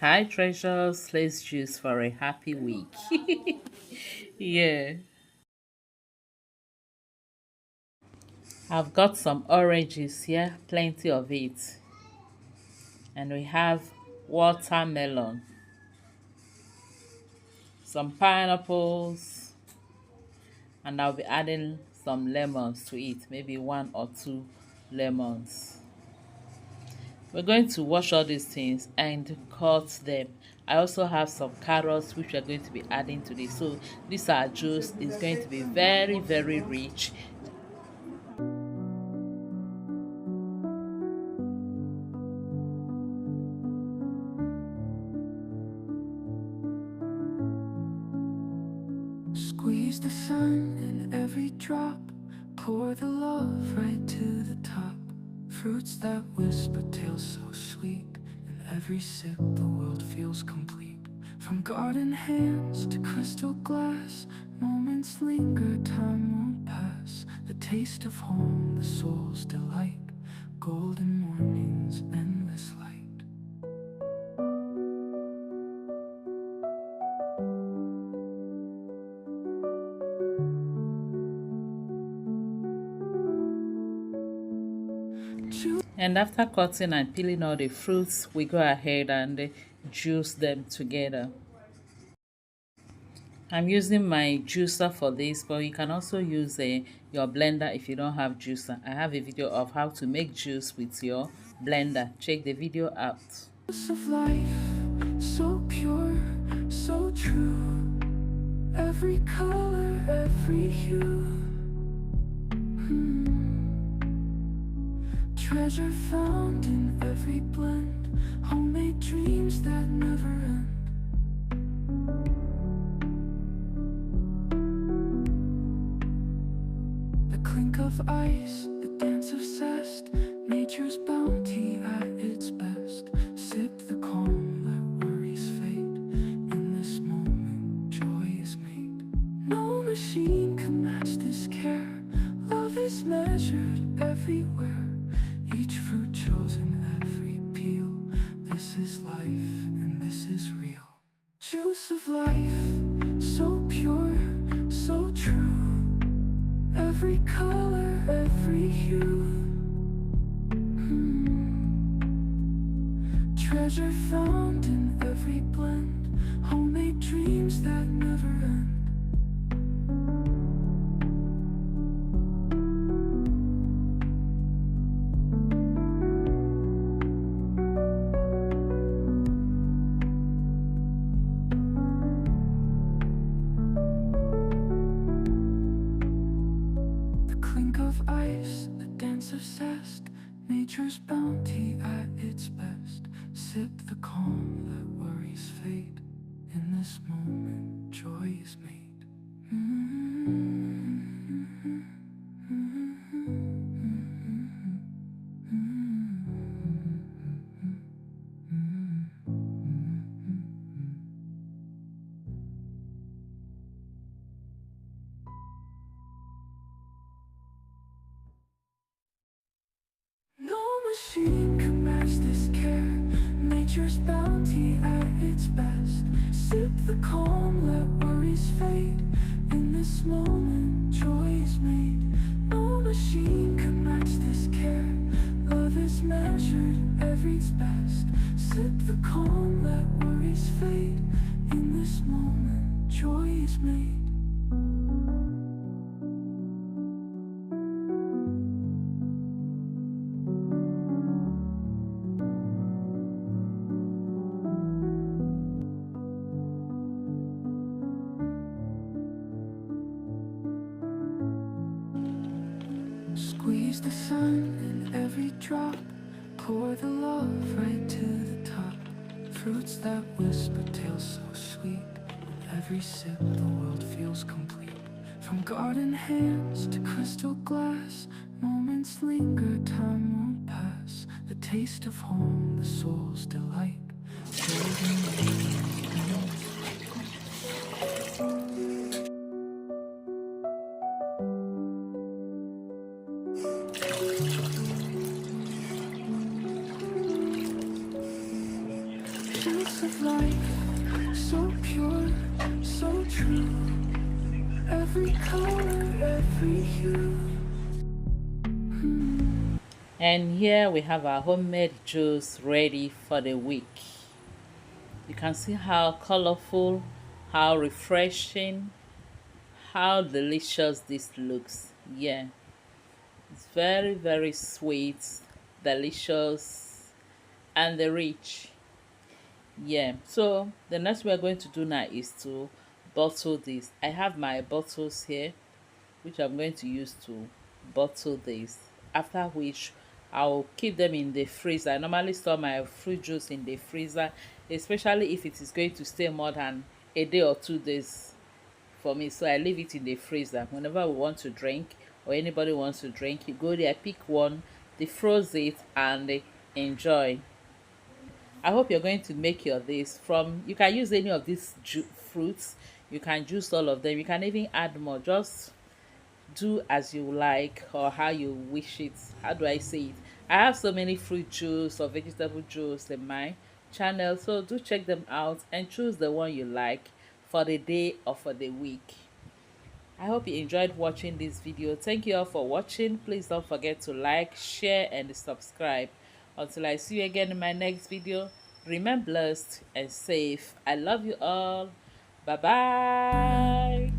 Hi, treasures. Let's juice for a happy week. Yeah, I've got some oranges here, plenty of it. And we have watermelon, some pineapples, and I'll be adding some lemons to it, maybe one or two lemons. We're going to wash all these things and cut them. I also have some carrots which we're going to be adding to this. So this our juice is going to be very, very rich. Squeeze the sun in every drop, pour the love right to the top. Fruits that whisper tales so sweet, in every sip the world feels complete. From garden hands to crystal glass, moments linger, time won't pass. The taste of home, the soul's delight, golden mornings, endless light. And after cutting and peeling all the fruits, we go ahead and juice them together. I'm using my juicer for this, but you can also use your blender if you don't have juicer. I have a video of how to make juice with your blender. Check the video out. Of life, so pure, so true. Every color, every hue. Treasure found in every blend. Homemade dreams that never end. The clink of ice, the dance of zest. Nature's bounty at its best. Sip the calm, let worries fade. In this moment, joy is made. No machine can match this care. Love is measured everywhere. Each fruit chosen, every peel. This is life and this is real. Juice of life, so pure, so true. Every color, every hue. Treasure found in every blend. Homemade dreams that never end. The clink of ice, the dance of zest. Nature's bounty at its best. Sip the calm, let worries fade. In this moment, joy is made. No machine can match this care. Nature's bounty at its best. Sip the calm, let worries fade. In this moment, joy is made. No machine can match this care. Love is measured, every's best. Sip the calm, let worries fade. In this moment, joy is made. Squeeze the sun in every drop, pour the love right to the top. Fruits that whisper tales so sweet, in every sip the world feels complete. From garden hands to crystal glass, moments linger, time won't pass. The taste of home, the soul's delight, golden days, endless. Juice essence of life, so pure, so true. Every color, every hue. And here we have our homemade juice ready for the week. You can see how colorful, how refreshing, how delicious this looks. Yeah, it's very, very sweet, delicious, and rich. Yeah, so the next we're going to do now is to bottle this. I have my bottles here, which I'm going to use to bottle this, after which I'll keep them in the freezer. I normally store my fruit juice in the freezer, especially if it is going to stay more than a day or 2 days for me. So I leave it in the freezer. Whenever we want to drink or anybody wants to drink, you go there, pick one, defrost it, and enjoy. I hope you're going to make your this from, you can use any of these fruits. You can juice all of them. You can even add more. Just do as you like or how you wish it. How do I say it? I have so many fruit juice or vegetable juice in my channel, so do check them out and choose the one you like for the day or for the week. I hope you enjoyed watching this video. Thank you all for watching. Please don't forget to like, share, and subscribe. Until I see you again in my next video, remain blessed and safe. I love you all. Bye bye.